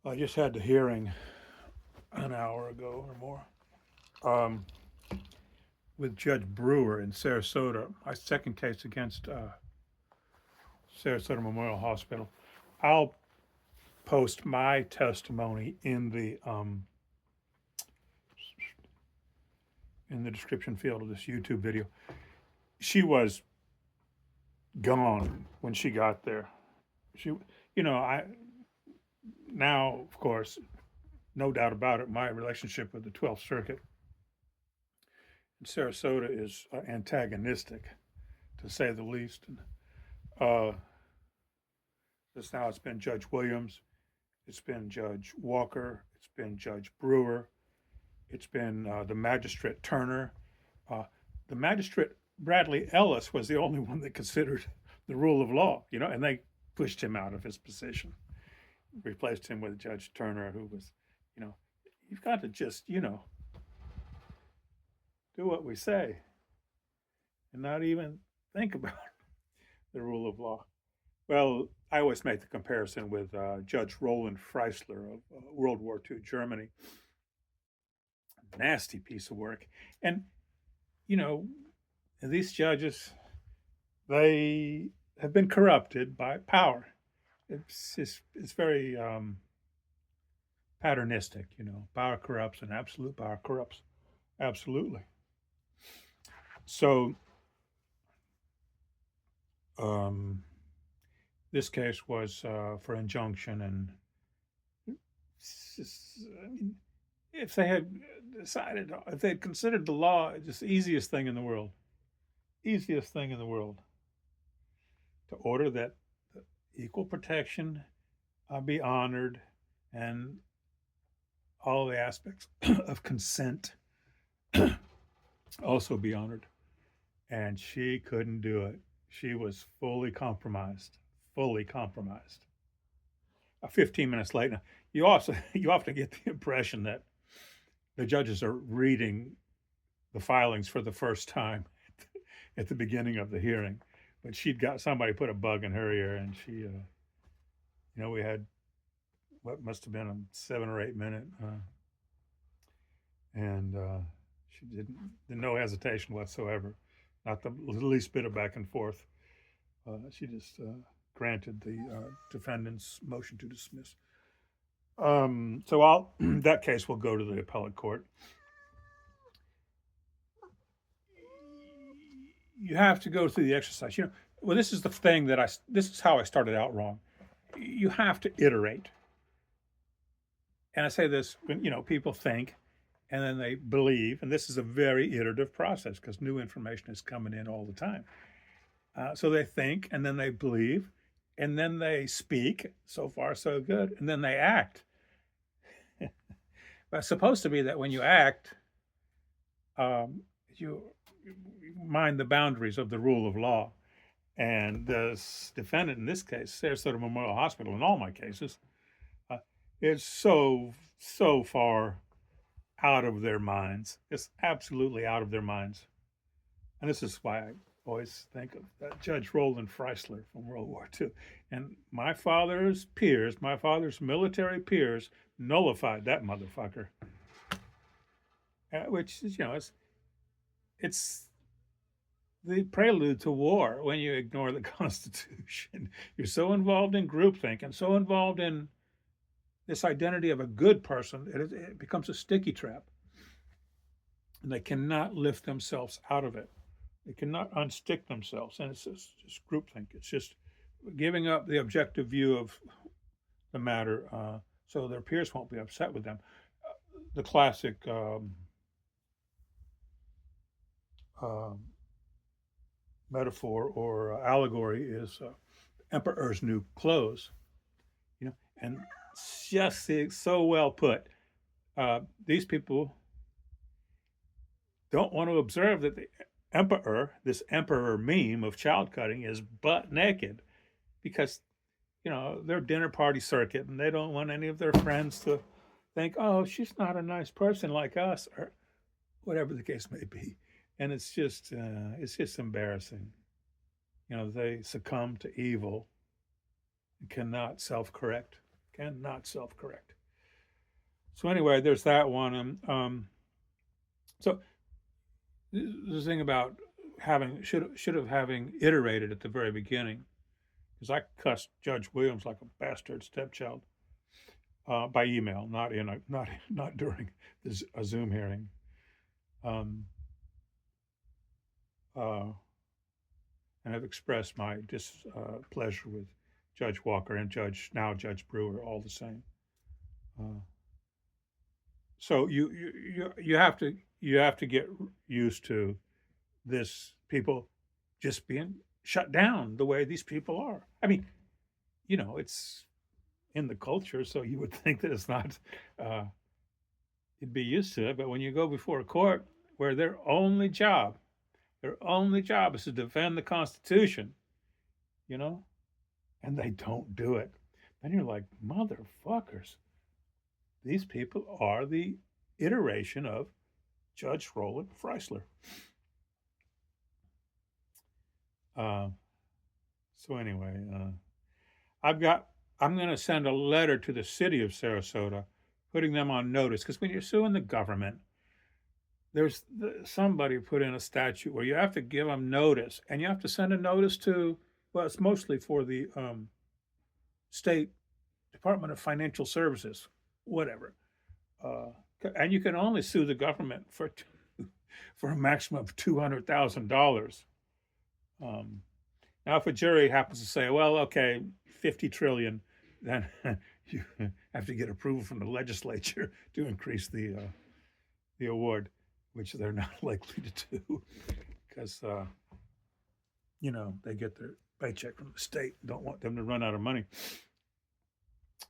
I just had the hearing an hour ago or more with Judge Brewer in Sarasota. My second case against Sarasota Memorial Hospital. I'll post my testimony in the description field of this YouTube video. She was gone when she got there. I now, of course, no doubt about it, my relationship with the 12th Circuit in Sarasota is antagonistic, to say the least. And this now it's been Judge Williams, it's been Judge Walker, it's been Judge Brewer, it's been the Magistrate Turner. The Magistrate Bradley Ellis was the only one that considered the rule of law, and they pushed him out of his position, replaced him with Judge Turner, who was, you've got to just, do what we say and not even think about the rule of law. Well, I always make the comparison with Judge Roland Freisler of World War II Germany. Nasty piece of work. And, these judges, they have been corrupted by power. It's very patternistic, power corrupts and absolute power corrupts. Absolutely. So, this case was for injunction, and if they had decided, if they had considered the law just the easiest thing in the world, to order that equal protection be honored and all the aspects of consent also be honored. And she couldn't do it. She was fully compromised. 15 minutes later, you often get the impression that the judges are reading the filings for the first time at the beginning of the hearing. But she'd got somebody put a bug in her ear, and she, we had what must have been a 7 or 8 minute, and she didn't no hesitation whatsoever, not the least bit of back and forth. She just granted the defendant's motion to dismiss. So that case will go to the appellate court. You have to go through the exercise. Well, this is the thing this is how I started out wrong. You have to iterate. And I say this when, people think and then they believe, and this is a very iterative process because new information is coming in all the time. So they think, and then they believe, and then they speak. So far, so good. And then they act. But it's supposed to be that when you act, you mind the boundaries of the rule of law. And this defendant, in this case, Sarasota Memorial Hospital, in all my cases, is so far out of their minds. It's absolutely out of their minds. And this is why I always think of that Judge Roland Freisler from World War II. And my father's military peers, nullified that motherfucker. Which is, it's the prelude to war when you ignore the Constitution. You're so involved in groupthink and so involved in this identity of a good person, it becomes a sticky trap. And they cannot lift themselves out of it. They cannot unstick themselves. And it's just groupthink. It's just giving up the objective view of the matter so their peers won't be upset with them. The classic metaphor or allegory is emperor's new clothes, and just so well put. These people don't want to observe that the emperor, this emperor meme of child cutting, is butt naked because, their dinner party circuit, and they don't want any of their friends to think, oh, she's not a nice person like us, or whatever the case may be. And it's just embarrassing. They succumb to evil and cannot self-correct. So anyway, there's that one. So the thing about having should have having iterated at the very beginning, because I cussed Judge Williams like a bastard stepchild by email, not during a Zoom hearing. Um, uh, and I've expressed my displeasure with Judge Walker and Judge Brewer, all the same. So you have to get used to this people just being shut down the way these people are. I mean, it's in the culture, so you would think that it's not. You'd be used to it, but when you go before a court where their only job is to defend the Constitution, you know, and they don't do it, then you're like, motherfuckers. These people are the iteration of Judge Roland Freisler. Uh, so anyway, I'm going to send a letter to the city of Sarasota, putting them on notice, because when you're suing the government, somebody put in a statute where you have to give them notice, and you have to send a notice to, well, it's mostly for the state Department of Financial Services, whatever. And you can only sue the government for a maximum of $200,000. Now, if a jury happens to say, well, okay, 50 trillion, then you have to get approval from the legislature to increase the award, which they're not likely to do because, they get their paycheck from the state, don't want them to run out of money.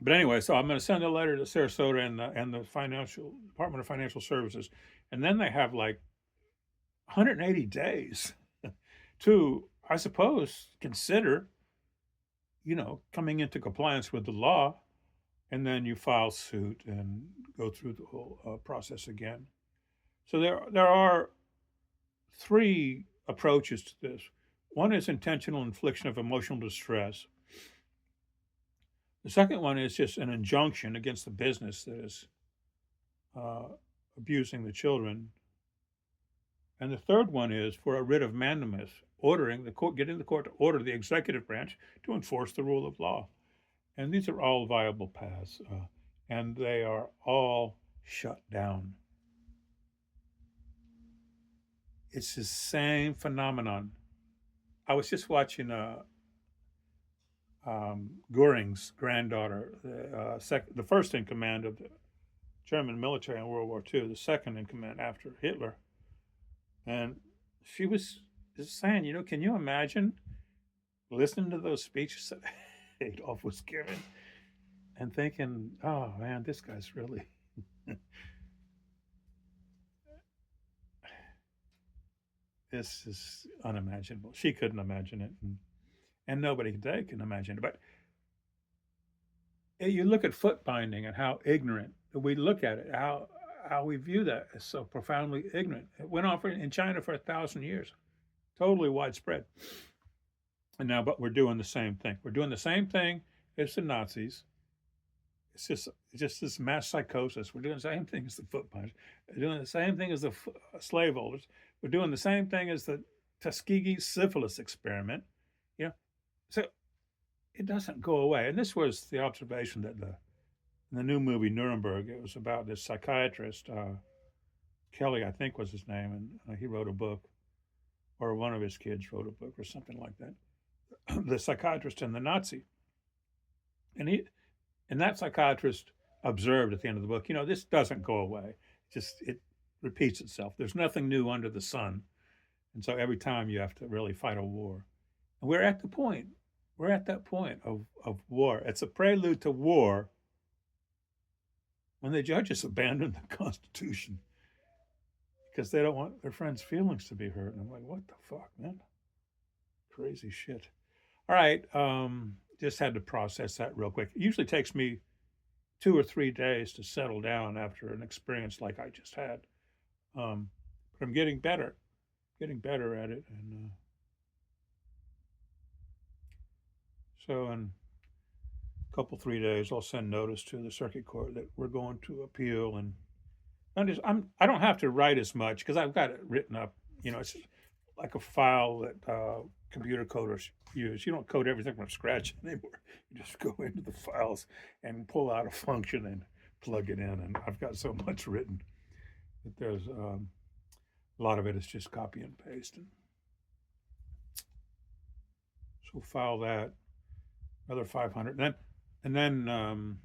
But anyway, so I'm going to send a letter to Sarasota and the Financial Department of Financial Services, and then they have like 180 days to, I suppose, consider, coming into compliance with the law, and then you file suit and go through the whole process again. So there are three approaches to this. One is intentional infliction of emotional distress. The second one is just an injunction against the business that is abusing the children. And the third one is for a writ of mandamus, getting the court to order the executive branch to enforce the rule of law. And these are all viable paths, and they are all shut down. It's the same phenomenon. I was just watching Göring's granddaughter, the first in command of the German military in World War II, the second in command after Hitler. And she was just saying, can you imagine listening to those speeches that Adolf was giving and thinking, oh man, this guy's really this is unimaginable. She couldn't imagine it, and nobody today can imagine it. But you look at foot binding and how ignorant we look at it, how we view that as so profoundly ignorant. It went on in China for 1,000 years, totally widespread. And now, but we're doing the same thing. We're doing the same thing as the Nazis. It's just this mass psychosis. We're doing the same thing as the foot binders. We're doing the same thing as the slaveholders. We're doing the same thing as the Tuskegee syphilis experiment. So it doesn't go away. And this was the observation that in the new movie Nuremberg, it was about this psychiatrist, Kelly, I think was his name, and he wrote a book, or one of his kids wrote a book or something like that. The psychiatrist and the Nazi. And that psychiatrist observed at the end of the book, this doesn't go away. It repeats itself. There's nothing new under the sun. And so every time you have to really fight a war. And we're at that point of war. It's a prelude to war when the judges abandon the Constitution because they don't want their friends' feelings to be hurt. And I'm like, what the fuck, man? Crazy shit. All right. Just had to process that real quick. It usually takes me 2 or 3 days to settle down after an experience like I just had. But I'm getting better at it. And so in couple, 3 days, I'll send notice to the circuit court that we're going to appeal. And I don't have to write as much because I've got it written up. It's like a file that computer coders use. You don't code everything from scratch anymore. You just go into the files and pull out a function and plug it in. And I've got so much written that there's a lot of it is just copy and paste. So file that, another 500, and then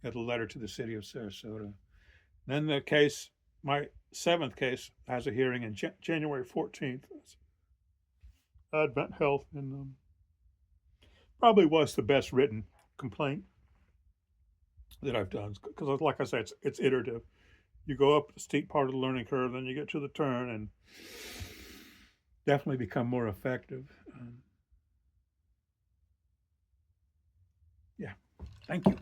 get a letter to the city of Sarasota. Then the case, my 7th case, has a hearing in January 14th. Advent Health, and probably was the best written complaint that I've done because, like I said, it's iterative. You go up the steep part of the learning curve, then you get to the turn, and definitely become more effective. Yeah, thank you.